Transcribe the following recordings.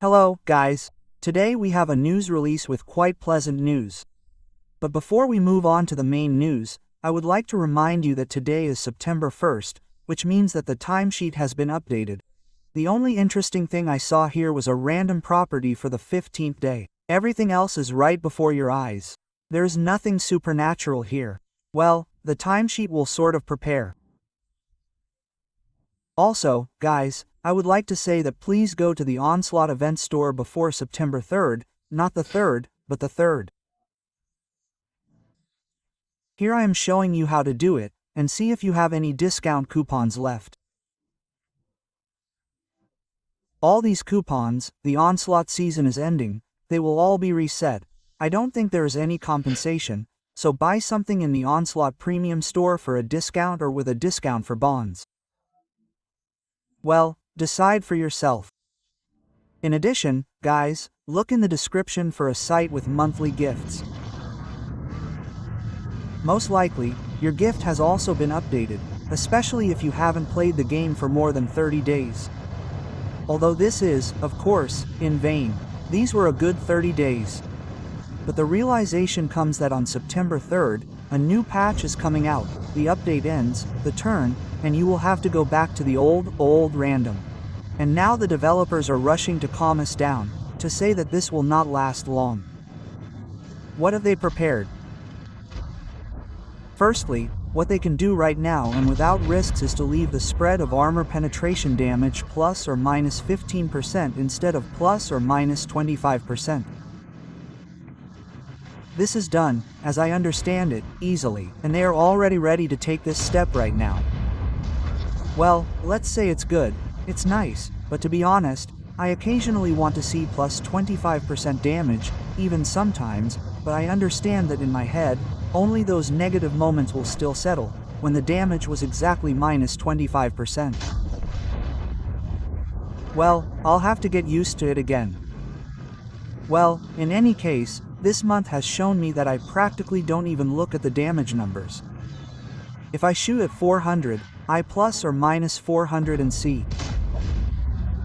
Hello, guys. Today we have a news release with quite pleasant news. But before we move on to the main news, I would like to remind you that today is September 1st, which means that the timesheet has been updated. The only interesting thing I saw here was a random property for the 15th day. Everything else is right before your eyes. There's nothing supernatural here. Well, the timesheet will sort of prepare. Also, guys, I would like to say that please go to the Onslaught event store before September 3rd, not the 3rd, but the 3rd. Here I am showing you how to do it, and see if you have any discount coupons left. All these coupons, the Onslaught season is ending, they will all be reset. I don't think there is any compensation, so buy something in the Onslaught Premium store for a discount or with a discount for bonds. Well, decide for yourself. In addition, guys, look in the description for a site with monthly gifts. Most likely, your gift has also been updated, especially if you haven't played the game for more than 30 days. Although this is, of course, in vain. These were a good 30 days. But the realization comes that on September 3rd, a new patch is coming out, the update ends, the turn, and you will have to go back to the old random. And now the developers are rushing to calm us down, to say that this will not last long. What have they prepared? Firstly, what they can do right now and without risks is to leave the spread of armor penetration damage plus or minus 15% instead of plus or minus 25%. This is done, as I understand it, easily, and they are already ready to take this step right now. Well, let's say it's good, it's nice, but to be honest, I occasionally want to see plus 25% damage, even sometimes, but I understand that in my head, only those negative moments will still settle, when the damage was exactly minus 25%. Well, I'll have to get used to it again. Well, in any case, this month has shown me that I practically don't even look at the damage numbers. If I shoot at 400, I plus or minus 400 and see.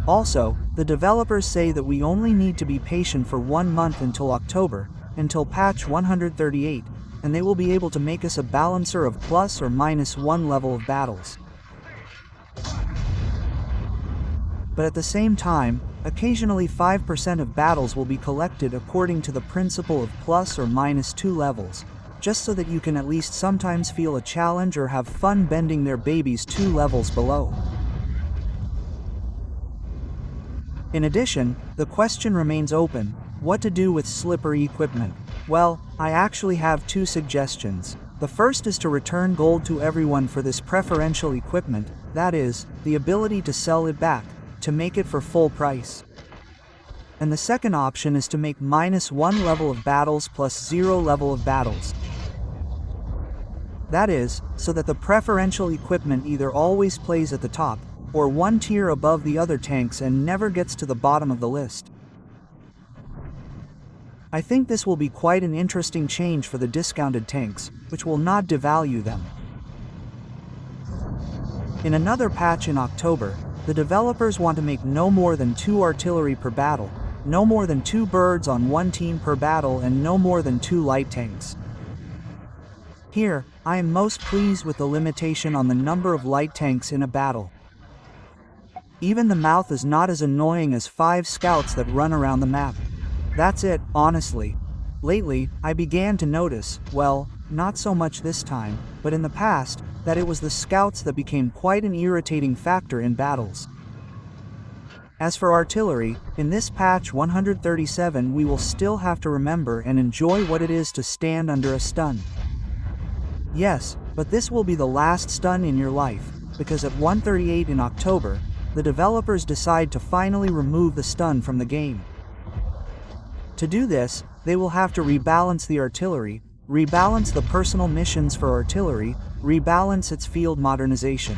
Also, the developers say that we only need to be patient for 1 month until October, until patch 138, and they will be able to make us a balancer of plus or minus 1 level of battles. But at the same time, occasionally 5% of battles will be collected according to the principle of plus or minus 2 levels, just so that you can at least sometimes feel a challenge or have fun bending their babies 2 levels below. In addition, the question remains open, what to do with slippery equipment? Well, I actually have 2 suggestions. The first is to return gold to everyone for this preferential equipment, that is, the ability to sell it back, to make it for full price. And the second option is to make minus 1 level of battles plus 0 level of battles. That is, so that the preferential equipment either always plays at the top, or 1 tier above the other tanks and never gets to the bottom of the list. I think this will be quite an interesting change for the discounted tanks, which will not devalue them. In another patch in October, the developers want to make no more than 2 artillery per battle, no more than 2 birds on 1 team per battle, and no more than 2 light tanks. Here, I am most pleased with the limitation on the number of light tanks in a battle. Even the mouth is not as annoying as 5 scouts that run around the map. That's it, honestly. Lately, I began to notice, well, not so much this time, but in the past, that it was the scouts that became quite an irritating factor in battles. As for artillery, in this patch 137 we will still have to remember and enjoy what it is to stand under a stun. Yes, but this will be the last stun in your life, because at 138 in October, the developers decide to finally remove the stun from the game. To do this, they will have to rebalance the artillery, rebalance the personal missions for artillery, rebalance its field modernization.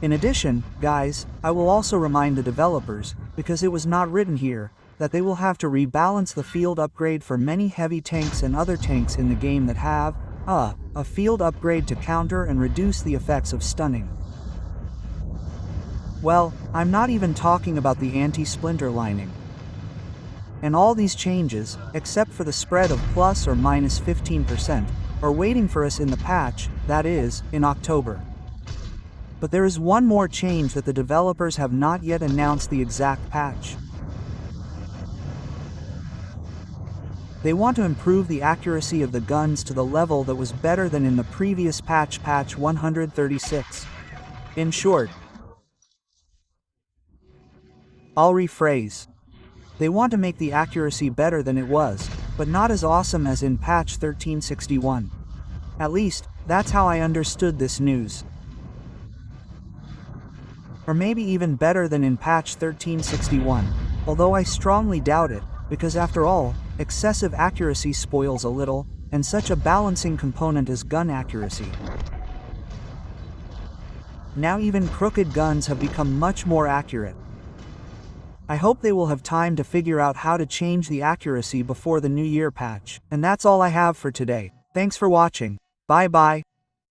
In addition, guys, I will also remind the developers, because it was not written here, that they will have to rebalance the field upgrade for many heavy tanks and other tanks in the game that have a field upgrade to counter and reduce the effects of stunning. Well, I'm not even talking about the anti-splinter lining. And all these changes, except for the spread of plus or minus 15%, are waiting for us in the patch, that is, in October. But there is one more change that the developers have not yet announced the exact patch. They want to improve the accuracy of the guns to the level that was better than in the previous patch, patch 136. In short, I'll rephrase. They want to make the accuracy better than it was, but not as awesome as in patch 1361. At least, that's how I understood this news. Or maybe even better than in patch 1361, although I strongly doubt it, because after all, excessive accuracy spoils a little, and such a balancing component is gun accuracy. Now even crooked guns have become much more accurate. I hope they will have time to figure out how to change the accuracy before the New Year patch. And that's all I have for today. Thanks for watching. Bye bye.